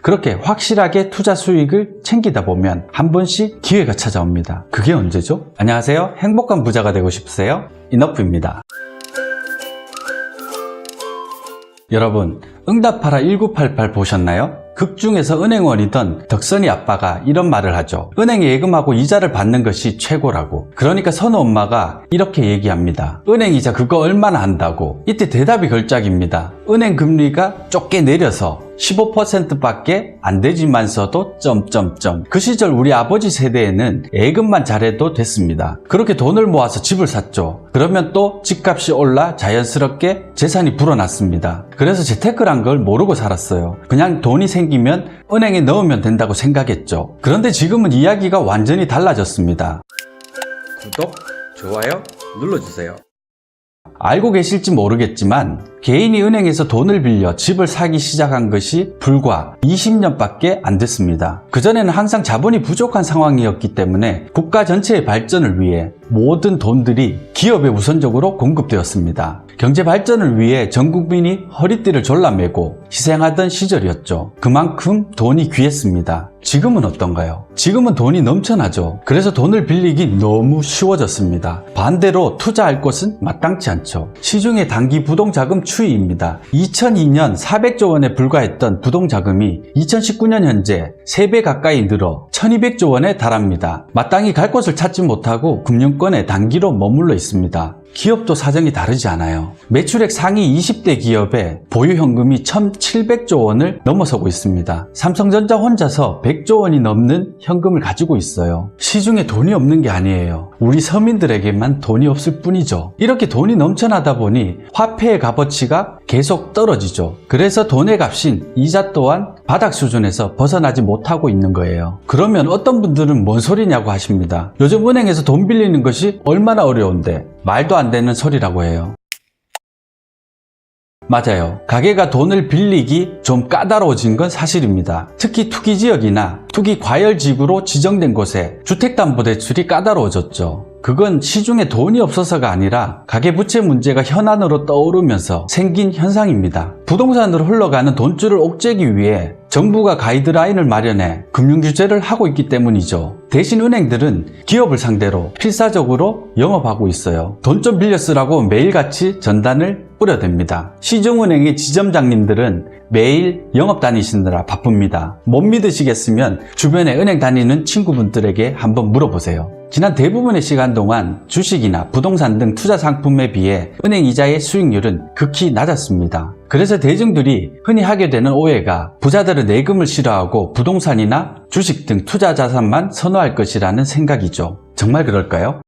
그렇게 확실하게 투자 수익을 챙기다 보면 한 번씩 기회가 찾아옵니다. 그게 언제죠? 안녕하세요. 행복한 부자가 되고 싶으세요? 이너프입니다. 여러분, 응답하라 1988 보셨나요? 극 중에서 은행원이던 덕선이 아빠가 이런 말을 하죠. 은행에 예금하고 이자를 받는 것이 최고라고. 그러니까 선우 엄마가 이렇게 얘기합니다. 은행 이자 그거 얼마나 한다고. 이때 대답이 걸작입니다. 은행 금리가 좁게 내려서 15%밖에 안 되지만서도 점점점. 그 시절 우리 아버지 세대에는 예금만 잘해도 됐습니다. 그렇게 돈을 모아서 집을 샀죠. 그러면 또 집값이 올라 자연스럽게 재산이 불어났습니다. 그래서 재테크란 걸 모르고 살았어요. 그냥 돈이 생기면 은행에 넣으면 된다고 생각했죠. 그런데 지금은 이야기가 완전히 달라졌습니다. 구독, 좋아요 눌러주세요. 알고 계실지 모르겠지만 개인이 은행에서 돈을 빌려 집을 사기 시작한 것이 불과 20년밖에 안 됐습니다. 그전에는 항상 자본이 부족한 상황이었기 때문에 국가 전체의 발전을 위해 모든 돈들이 기업에 우선적으로 공급되었습니다. 경제 발전을 위해 전 국민이 허리띠를 졸라매고 희생하던 시절이었죠. 그만큼 돈이 귀했습니다. 지금은 어떤가요? 지금은 돈이 넘쳐나죠. 그래서 돈을 빌리기 너무 쉬워졌습니다. 반대로 투자할 곳은 마땅치 않죠. 시중의 단기 부동자금 추이입니다. 2002년 400조 원에 불과했던 부동자금이 2019년 현재 3배 가까이 늘어 1200조 원에 달합니다. 마땅히 갈 곳을 찾지 못하고 금융권에 단기로 머물러 있습니다. 기업도 사정이 다르지 않아요. 매출액 상위 20대 기업의 보유 현금이 1700조 원을 넘어서고 있습니다. 삼성전자 혼자서 100조 원이 넘는 현금을 가지고 있어요. 시중에 돈이 없는 게 아니에요. 우리 서민들에게만 돈이 없을 뿐이죠. 이렇게 돈이 넘쳐나다 보니 화폐의 값어치가 계속 떨어지죠. 그래서 돈의 값인 이자 또한 바닥 수준에서 벗어나지 못하고 있는 거예요. 그러면 어떤 분들은 뭔 소리냐고 하십니다. 요즘 은행에서 돈 빌리는 것이 얼마나 어려운데 말도 안 되는 소리라고 해요. 맞아요. 가게가 돈을 빌리기 좀 까다로워진 건 사실입니다. 특히 투기지역이나 투기과열지구로 지정된 곳에 주택담보대출이 까다로워졌죠. 그건 시중에 돈이 없어서가 아니라 가계부채 문제가 현안으로 떠오르면서 생긴 현상입니다. 부동산으로 흘러가는 돈줄을 옥죄기 위해 정부가 가이드라인을 마련해 금융규제를 하고 있기 때문이죠. 대신 은행들은 기업을 상대로 필사적으로 영업하고 있어요. 돈 좀 빌려 쓰라고 매일같이 전단을 뿌려댑니다. 시중은행의 지점장님들은 매일 영업 다니시느라 바쁩니다. 못 믿으시겠으면 주변에 은행 다니는 친구분들에게 한번 물어보세요. 지난 대부분의 시간 동안 주식이나 부동산 등 투자 상품에 비해 은행 이자의 수익률은 극히 낮았습니다. 그래서 대중들이 흔히 하게 되는 오해가 부자들은 예금을 싫어하고 부동산이나 주식 등 투자 자산만 선호할 것이라는 생각이죠. 정말 그럴까요?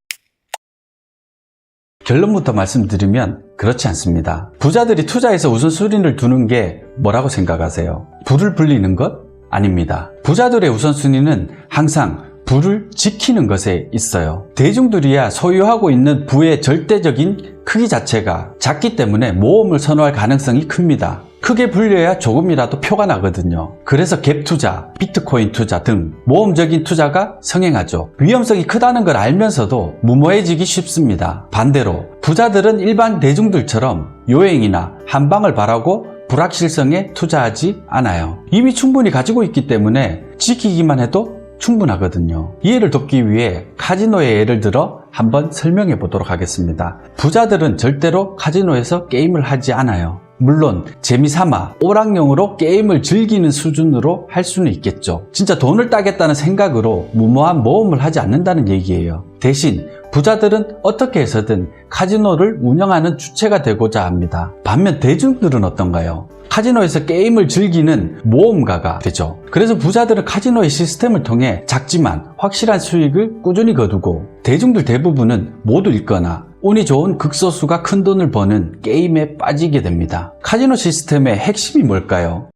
결론부터 말씀드리면 그렇지 않습니다. 부자들이 투자에서 우선순위를 두는 게 뭐라고 생각하세요? 부를 불리는 것? 아닙니다. 부자들의 우선순위는 항상 부를 지키는 것에 있어요. 대중들이야 소유하고 있는 부의 절대적인 크기 자체가 작기 때문에 모험을 선호할 가능성이 큽니다. 크게 불려야 조금이라도 표가 나거든요. 그래서 갭 투자, 비트코인 투자 등 모험적인 투자가 성행하죠. 위험성이 크다는 걸 알면서도 무모해지기 쉽습니다. 반대로 부자들은 일반 대중들처럼 요행이나 한방을 바라고 불확실성에 투자하지 않아요. 이미 충분히 가지고 있기 때문에 지키기만 해도 충분하거든요. 이해를 돕기 위해 카지노의 예를 들어 한번 설명해 보도록 하겠습니다. 부자들은 절대로 카지노에서 게임을 하지 않아요. 물론 재미삼아 오락용으로 게임을 즐기는 수준으로 할 수는 있겠죠. 진짜 돈을 따겠다는 생각으로 무모한 모험을 하지 않는다는 얘기예요. 대신 부자들은 어떻게 해서든 카지노를 운영하는 주체가 되고자 합니다. 반면 대중들은 어떤가요? 카지노에서 게임을 즐기는 모험가가 되죠. 그래서 부자들은 카지노의 시스템을 통해 작지만 확실한 수익을 꾸준히 거두고 대중들 대부분은 모두 잃거나 운이 좋은 극소수가 큰 돈을 버는 게임에 빠지게 됩니다. 카지노 시스템의 핵심이 뭘까요?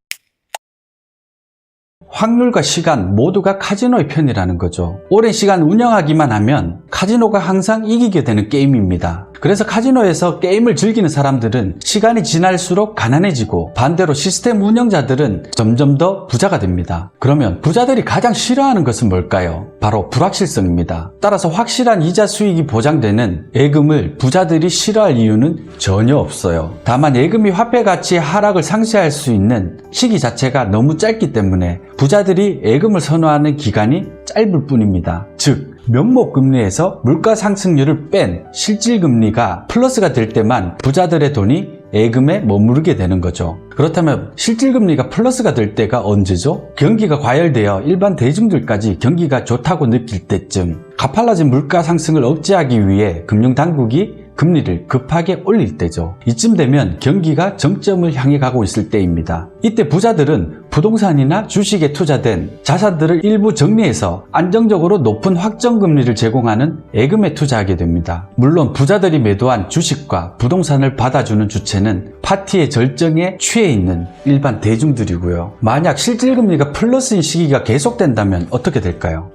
확률과 시간 모두가 카지노의 편이라는 거죠. 오랜 시간 운영하기만 하면 카지노가 항상 이기게 되는 게임입니다. 그래서 카지노에서 게임을 즐기는 사람들은 시간이 지날수록 가난해지고 반대로 시스템 운영자들은 점점 더 부자가 됩니다. 그러면 부자들이 가장 싫어하는 것은 뭘까요? 바로 불확실성입니다. 따라서 확실한 이자 수익이 보장되는 예금을 부자들이 싫어할 이유는 전혀 없어요. 다만 예금이 화폐 가치의 하락을 상쇄할 수 있는 시기 자체가 너무 짧기 때문에 부자들이 예금을 선호하는 기간이 짧을 뿐입니다. 즉 명목금리에서 물가 상승률을 뺀 실질금리가 플러스가 될 때만 부자들의 돈이 예금에 머무르게 되는 거죠. 그렇다면 실질금리가 플러스가 될 때가 언제죠? 경기가 과열되어 일반 대중들까지 경기가 좋다고 느낄 때쯤, 가팔라진 물가 상승을 억제하기 위해 금융당국이 금리를 급하게 올릴 때죠. 이쯤 되면 경기가 정점을 향해 가고 있을 때입니다. 이때 부자들은 부동산이나 주식에 투자된 자산들을 일부 정리해서 안정적으로 높은 확정금리를 제공하는 예금에 투자하게 됩니다. 물론 부자들이 매도한 주식과 부동산을 받아주는 주체는 파티의 절정에 취해 있는 일반 대중들이고요. 만약 실질금리가 플러스인 시기가 계속된다면 어떻게 될까요?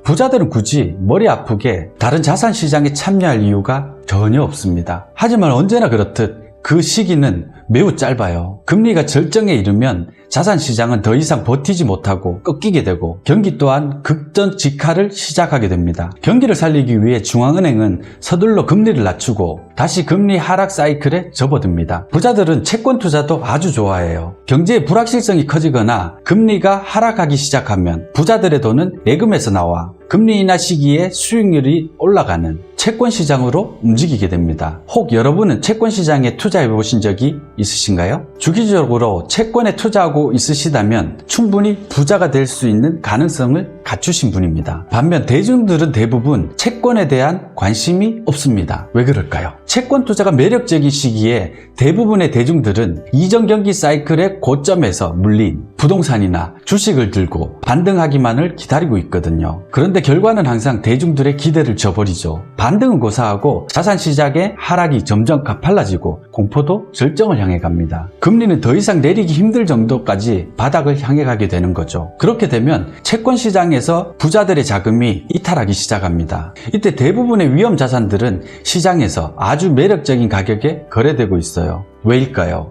부자들은 굳이 머리 아프게 다른 자산 시장에 참여할 이유가 전혀 없습니다. 하지만 언제나 그렇듯 그 시기는 매우 짧아요. 금리가 절정에 이르면 자산 시장은 더 이상 버티지 못하고 꺾이게 되고 경기 또한 급전직하를 시작하게 됩니다. 경기를 살리기 위해 중앙은행은 서둘러 금리를 낮추고 다시 금리 하락 사이클에 접어듭니다. 부자들은 채권 투자도 아주 좋아해요. 경제의 불확실성이 커지거나 금리가 하락하기 시작하면 부자들의 돈은 예금에서 나와 금리 인하 시기에 수익률이 올라가는 채권 시장으로 움직이게 됩니다. 혹 여러분은 채권 시장에 투자해 보신 적이 있으신가요? 주기적으로 채권에 투자하고 있으시다면 충분히 부자가 될 수 있는 가능성을 갖추신 분입니다. 반면 대중들은 대부분 채권에 대한 관심이 없습니다. 왜 그럴까요? 채권 투자가 매력적인 시기에 대부분의 대중들은 이전 경기 사이클의 고점에서 물린 부동산이나 주식을 들고 반등하기만을 기다리고 있거든요. 그런데 결과는 항상 대중들의 기대를 저버리죠. 반등은 고사하고 자산시장의 하락이 점점 가팔라지고 공포도 절정을 향해 갑니다. 금리는 더 이상 내리기 힘들 정도까지 바닥을 향해 가게 되는 거죠. 그렇게 되면 채권 시장에서 부자들의 자금이 이탈하기 시작합니다. 이때 대부분의 위험 자산들은 시장에서 아주 매력적인 가격에 거래되고 있어요. 왜일까요?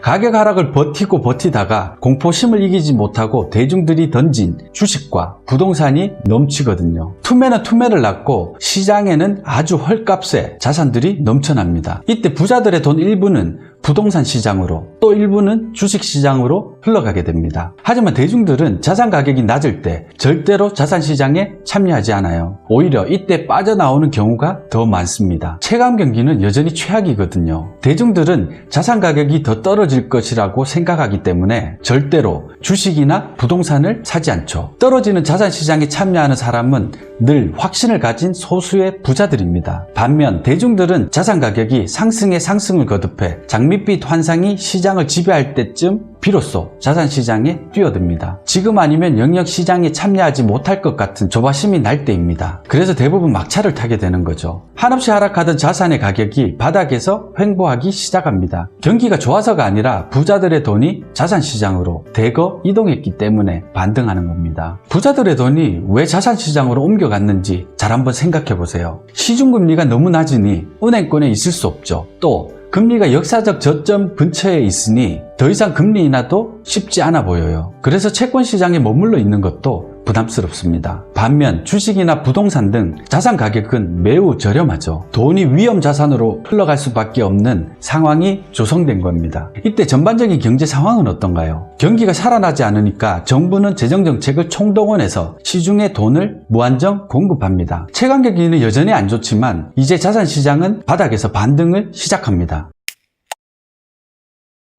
가격 하락을 버티다가 공포심을 이기지 못하고 대중들이 던진 주식과 부동산이 넘치거든요. 투매는 투매를 낳고 시장에는 아주 헐값에 자산들이 넘쳐납니다. 이때 부자들의 돈 일부는 부동산 시장으로 또 일부는 주식 시장으로 흘러가게 됩니다. 하지만 대중들은 자산 가격이 낮을 때 절대로 자산 시장에 참여하지 않아요. 오히려 이때 빠져나오는 경우가 더 많습니다. 체감 경기는 여전히 최악이거든요. 대중들은 자산 가격이 더 떨어질 것이라고 생각하기 때문에 절대로 주식이나 부동산을 사지 않죠. 떨어지는 자산 시장에 참여하는 사람은 늘 확신을 가진 소수의 부자들입니다. 반면 대중들은 자산 가격이 상승에 상승을 거듭해 장밋빛 환상이 시장을 지배할 때쯤 비로소 자산시장에 뛰어듭니다. 지금 아니면 영역 시장에 참여하지 못할 것 같은 조바심이 날 때입니다. 그래서 대부분 막차를 타게 되는 거죠. 한없이 하락하던 자산의 가격이 바닥에서 횡보하기 시작합니다. 경기가 좋아서가 아니라 부자들의 돈이 자산시장으로 대거 이동했기 때문에 반등하는 겁니다. 부자들의 돈이 왜 자산시장으로 옮겨갔는지 잘 한번 생각해 보세요. 시중금리가 너무 낮으니 은행권에 있을 수 없죠. 또 금리가 역사적 저점 근처에 있으니 더 이상 금리 인하도 쉽지 않아 보여요. 그래서 채권 시장에 머물러 있는 것도 부담스럽습니다. 반면 주식이나 부동산 등 자산 가격은 매우 저렴하죠. 돈이 위험 자산으로 흘러갈 수밖에 없는 상황이 조성된 겁니다. 이때 전반적인 경제 상황은 어떤가요? 경기가 살아나지 않으니까 정부는 재정정책을 총동원해서 시중에 돈을 무한정 공급합니다. 체감 경기는 여전히 안 좋지만 이제 자산 시장은 바닥에서 반등을 시작합니다.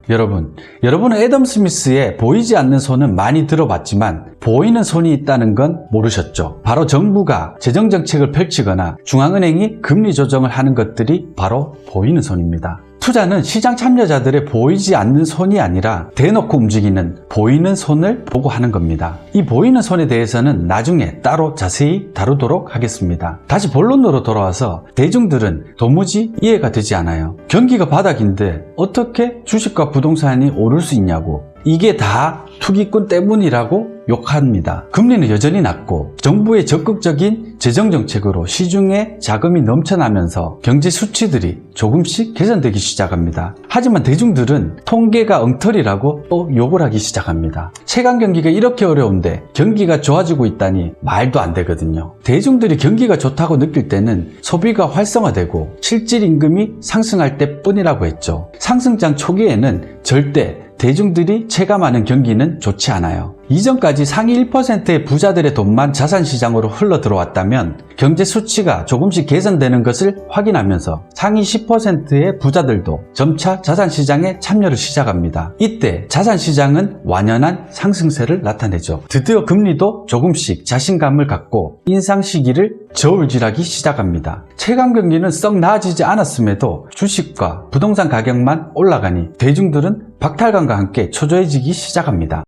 여러분은 애덤 스미스의 보이지 않는 손은 많이 들어봤지만 보이는 손이 있다는 건 모르셨죠? 바로 정부가 재정정책을 펼치거나 중앙은행이 금리 조정을 하는 것들이 바로 보이는 손입니다. 투자는 시장 참여자들의 보이지 않는 손이 아니라 대놓고 움직이는 보이는 손을 보고 하는 겁니다. 이 보이는 손에 대해서는 나중에 따로 자세히 다루도록 하겠습니다. 다시 본론으로 돌아와서 대중들은 도무지 이해가 되지 않아요. 경기가 바닥인데 어떻게 주식과 부동산이 오를 수 있냐고, 이게 다 투기꾼 때문이라고 욕합니다. 금리는 여전히 낮고 정부의 적극적인 재정정책으로 시중에 자금이 넘쳐나면서 경제 수치들이 조금씩 개선되기 시작합니다. 하지만 대중들은 통계가 엉터리라고 또 욕을 하기 시작합니다. 최강 경기가 이렇게 어려운데 경기가 좋아지고 있다니 말도 안 되거든요. 대중들이 경기가 좋다고 느낄 때는 소비가 활성화되고 실질 임금이 상승할 때뿐이라고 했죠. 상승장 초기에는 절대 대중들이 체감하는 경기는 좋지 않아요. 이전까지 상위 1%의 부자들의 돈만 자산시장으로 흘러 들어왔다면 경제 수치가 조금씩 개선되는 것을 확인하면서 상위 10%의 부자들도 점차 자산시장에 참여를 시작합니다. 이때 자산시장은 완연한 상승세를 나타내죠. 드디어 금리도 조금씩 자신감을 갖고 인상 시기를 저울질하기 시작합니다. 최강 경기는 썩 나아지지 않았음에도 주식과 부동산 가격만 올라가니 대중들은 박탈감과 함께 초조해지기 시작합니다.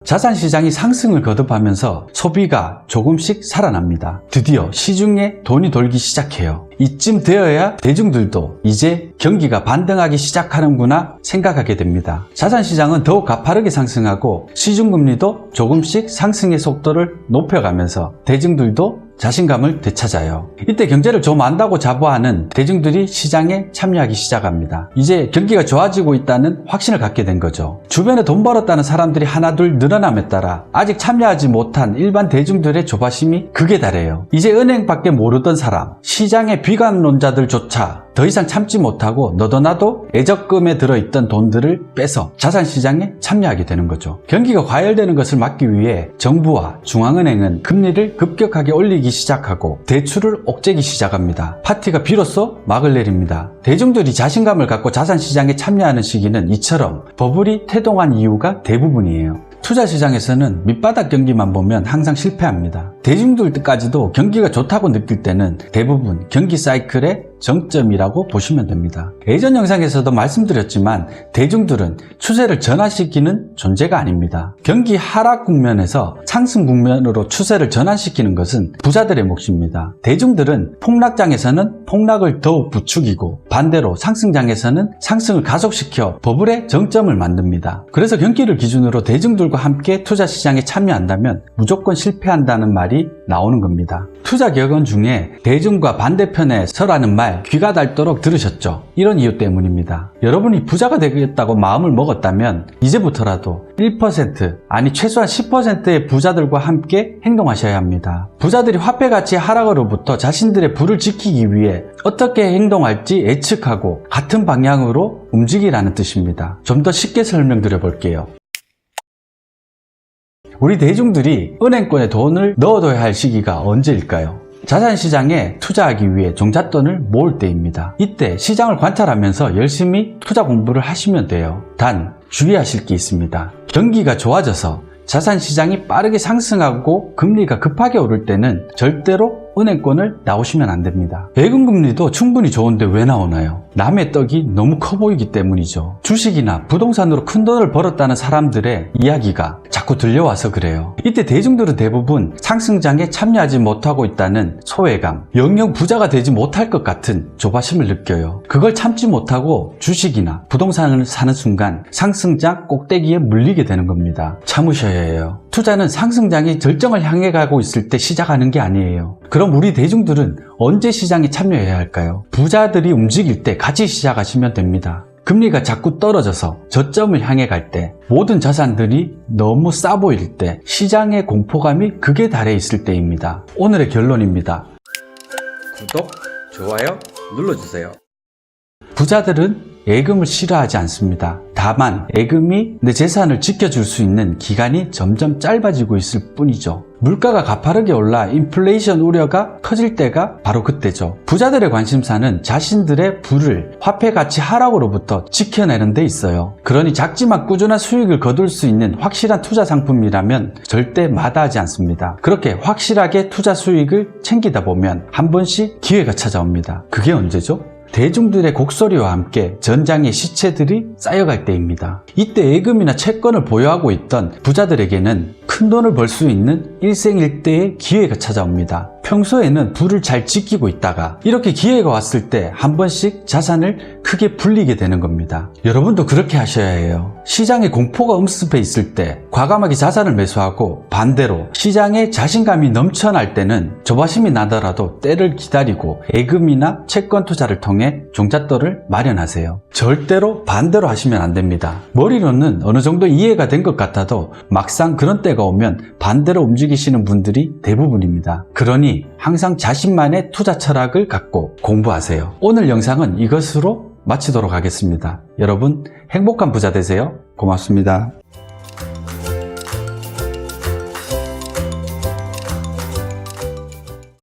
자산시장이 상승을 거듭하면서 소비가 조금씩 살아납니다. 드디어 시중에 돈이 돌기 시작해요. 이쯤 되어야 대중들도 이제 경기가 반등하기 시작하는구나 생각하게 됩니다. 자산시장은 더욱 가파르게 상승하고 시중금리도 조금씩 상승의 속도를 높여가면서 대중들도 자신감을 되찾아요. 이때 경제를 좀 안다고 자부하는 대중들이 시장에 참여하기 시작합니다. 이제 경기가 좋아지고 있다는 확신을 갖게 된 거죠. 주변에 돈 벌었다는 사람들이 하나둘 늘어남에 따라 아직 참여하지 못한 일반 대중들의 조바심이 극에 달해요. 이제 은행밖에 모르던 사람, 시장의 비관론자들조차 더 이상 참지 못하고 너도 나도 예적금에 들어있던 돈들을 빼서 자산시장에 참여하게 되는 거죠. 경기가 과열되는 것을 막기 위해 정부와 중앙은행은 금리를 급격하게 올리기 시작하고 대출을 옥죄기 시작합니다. 파티가 비로소 막을 내립니다. 대중들이 자신감을 갖고 자산시장에 참여하는 시기는 이처럼 버블이 태동한 이유가 대부분이에요. 투자시장에서는 밑바닥 경기만 보면 항상 실패합니다. 대중들까지도 경기가 좋다고 느낄 때는 대부분 경기 사이클의 정점이라고 보시면 됩니다. 예전 영상에서도 말씀드렸지만 대중들은 추세를 전환시키는 존재가 아닙니다. 경기 하락 국면에서 상승 국면으로 추세를 전환시키는 것은 부자들의 몫입니다. 대중들은 폭락장에서는 폭락을 더욱 부추기고 반대로 상승장에서는 상승을 가속시켜 버블의 정점을 만듭니다. 그래서 경기를 기준으로 대중들과 함께 투자시장에 참여한다면 무조건 실패한다는 말이 나오는 겁니다. 투자 격언 중에 대중과 반대편에 서라는 말 귀가 닳도록 들으셨죠? 이런 이유 때문입니다. 여러분이 부자가 되겠다고 마음을 먹었다면 이제부터라도 1% 아니 최소한 10%의 부자들과 함께 행동하셔야 합니다. 부자들이 화폐 가치의 하락으로부터 자신들의 부를 지키기 위해 어떻게 행동할지 예측하고 같은 방향으로 움직이라는 뜻입니다. 좀 더 쉽게 설명드려 볼게요. 우리 대중들이 은행권에 돈을 넣어둬야 할 시기가 언제일까요? 자산시장에 투자하기 위해 종잣돈을 모을 때입니다. 이때 시장을 관찰하면서 열심히 투자 공부를 하시면 돼요. 단 주의하실 게 있습니다. 경기가 좋아져서 자산시장이 빠르게 상승하고 금리가 급하게 오를 때는 절대로 은행권을 나오시면 안 됩니다. 예금금리도 충분히 좋은데 왜 나오나요? 남의 떡이 너무 커 보이기 때문이죠. 주식이나 부동산으로 큰 돈을 벌었다는 사람들의 이야기가 자꾸 들려와서 그래요. 이때 대중들은 대부분 상승장에 참여하지 못하고 있다는 소외감, 영영 부자가 되지 못할 것 같은 조바심을 느껴요. 그걸 참지 못하고 주식이나 부동산을 사는 순간 상승장 꼭대기에 물리게 되는 겁니다. 참으셔야 해요. 투자는 상승장이 절정을 향해 가고 있을 때 시작하는 게 아니에요. 그럼 우리 대중들은 언제 시장에 참여해야 할까요? 부자들이 움직일 때 같이 시작하시면 됩니다. 금리가 자꾸 떨어져서 저점을 향해 갈 때, 모든 자산들이 너무 싸 보일 때, 시장의 공포감이 극에 달해 있을 때입니다. 오늘의 결론입니다. 구독, 좋아요 눌러주세요. 부자들은 예금을 싫어하지 않습니다. 다만 예금이 내 재산을 지켜줄 수 있는 기간이 점점 짧아지고 있을 뿐이죠. 물가가 가파르게 올라 인플레이션 우려가 커질 때가 바로 그때죠. 부자들의 관심사는 자신들의 부를 화폐 가치 하락으로부터 지켜내는 데 있어요. 그러니 작지만 꾸준한 수익을 거둘 수 있는 확실한 투자 상품이라면 절대 마다하지 않습니다. 그렇게 확실하게 투자 수익을 챙기다 보면 한 번씩 기회가 찾아옵니다. 그게 언제죠? 대중들의 곡소리와 함께 전장의 시체들이 쌓여갈 때입니다. 이때 예금이나 채권을 보유하고 있던 부자들에게는 큰 돈을 벌 수 있는 일생일대의 기회가 찾아옵니다. 평소에는 부를 잘 지키고 있다가 이렇게 기회가 왔을 때 한 번씩 자산을 크게 불리게 되는 겁니다. 여러분도 그렇게 하셔야 해요. 시장에 공포가 음습해 있을 때 과감하게 자산을 매수하고, 반대로 시장에 자신감이 넘쳐날 때는 조바심이 나더라도 때를 기다리고 예금이나 채권 투자를 통해 종잣돈을 마련하세요. 절대로 반대로 하시면 안 됩니다. 머리로는 어느 정도 이해가 된 것 같아도 막상 그런 때가 오면 반대로 움직이시는 분들이 대부분입니다. 그러니 항상 자신만의 투자 철학을 갖고 공부하세요. 오늘 영상은 이것으로 마치도록 하겠습니다. 여러분 행복한 부자 되세요. 고맙습니다.